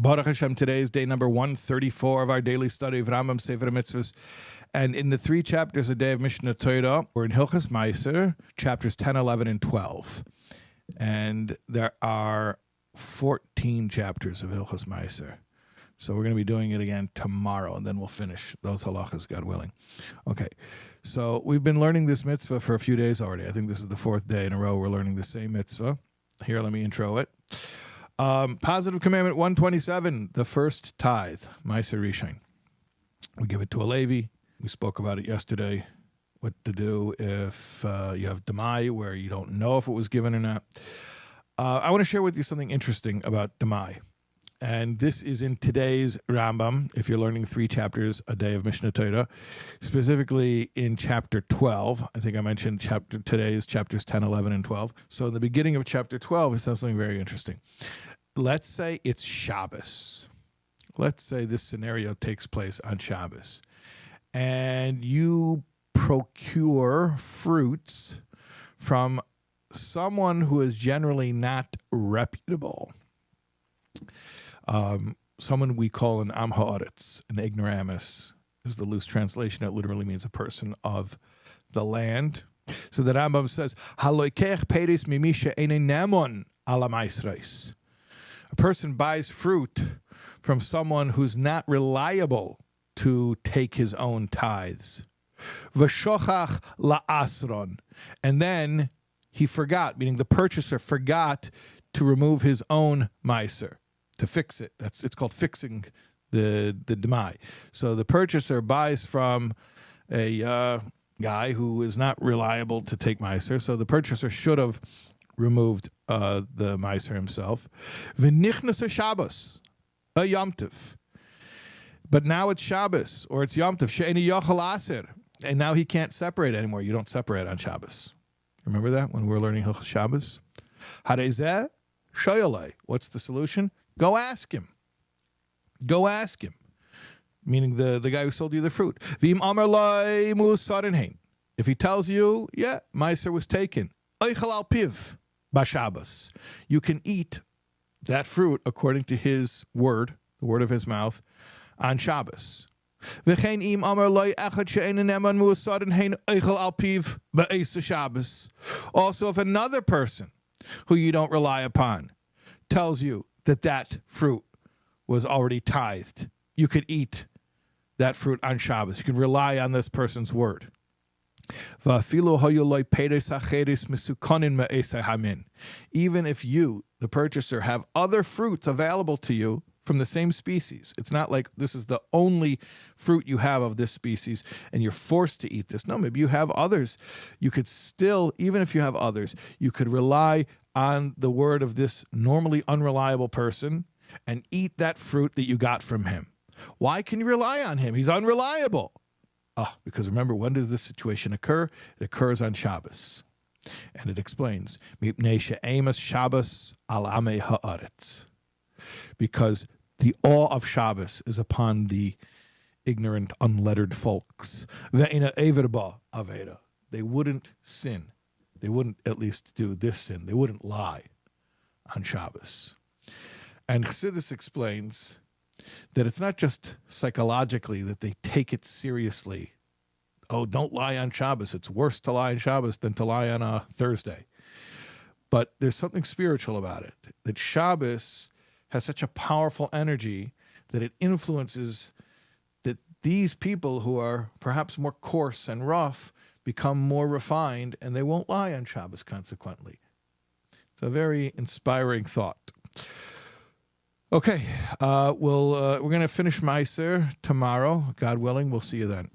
Baruch Hashem, today is day number 134 of our daily study of Rambam, Sefer, HaMitzvos. And in the 3 chapters a day of Mishnah Torah, we're in Hilchos Meiser, chapters 10, 11, and 12. And there are 14 chapters of Hilchos Meiser. So we're going to be doing it again tomorrow, and then we'll finish those halachas, God willing. Okay, so we've been learning this mitzvah for a few days already. I think this is the 4th day in a row we're learning the same mitzvah. Here, let me intro it. Positive Commandment 127, the first tithe, Meiser Rishon. We give it to a Levi. We spoke about it yesterday, what to do if you have Demai, where you don't know if it was given or not. I want to share with you something interesting about Demai. And this is in today's Rambam, if you're learning 3 chapters a day of Mishnah Torah, specifically in chapter 12. I think I mentioned today's chapters 10, 11, and 12. So in the beginning of chapter 12, it says something very interesting. Let's say it's Shabbos. Let's say this scenario takes place on Shabbos. And you procure fruits from someone who is generally not reputable. Someone we call an Am Ha'aretz, an ignoramus, is the loose translation. It literally means a person of the land. So the Rambam says, Haloikech peris mimisha eine nemon ala maisreis. A person buys fruit from someone who's not reliable to take his own tithes. V'shochach la'asron. And then he forgot, meaning the purchaser forgot to remove his own meiser, to fix it. It's called fixing the demai. So the purchaser buys from a guy who is not reliable to take meiser. So the purchaser should have removed the meiser himself. V'nichnas Shabbos, a Yom Tov. But now it's Shabbos or it's Yom Tov. She'eni yochel aser, and now he can't separate anymore. You don't separate on Shabbos. Remember that when we were learning Hilchos Shabbos? Harezeh shoyolei. What's the solution? Go ask him. Go ask him. Meaning the guy who sold you the fruit. V'im amar lai musarin hein. If he tells you, yeah, meiser was taken. Oichel al piv b'Shabbos. You can eat that fruit according to his word, the word of his mouth, on Shabbos. V'chein im amar lai echad she'ein neman musarin hein oichel al piv b'eisa Shabbos. Also, if another person who you don't rely upon tells you that fruit was already tithed, you could eat that fruit on Shabbos. You can rely on this person's word. Even if you, the purchaser, have other fruits available to you from the same species. It's not like this is the only fruit you have of this species and you're forced to eat this. No, maybe you have others. You could still, even if you have others, you could rely on the word of this normally unreliable person and eat that fruit that you got from him. Why can you rely on him? He's unreliable. Because remember, when does this situation occur? It occurs on Shabbos. And it explains, Shabbos al amei ha'aretz. Because the awe of Shabbos is upon the ignorant, unlettered folks. Ve'ina everba aveda. They wouldn't sin. They wouldn't at least do this sin. They wouldn't lie on Shabbos. And Chassidus explains that it's not just psychologically that they take it seriously. Oh, don't lie on Shabbos. It's worse to lie on Shabbos than to lie on a Thursday. But there's something spiritual about it, that Shabbos has such a powerful energy that it influences that these people who are perhaps more coarse and rough become more refined, and they won't lie on Shabbos consequently. It's a very inspiring thought. Okay, we're going to finish Meiser tomorrow. God willing, we'll see you then.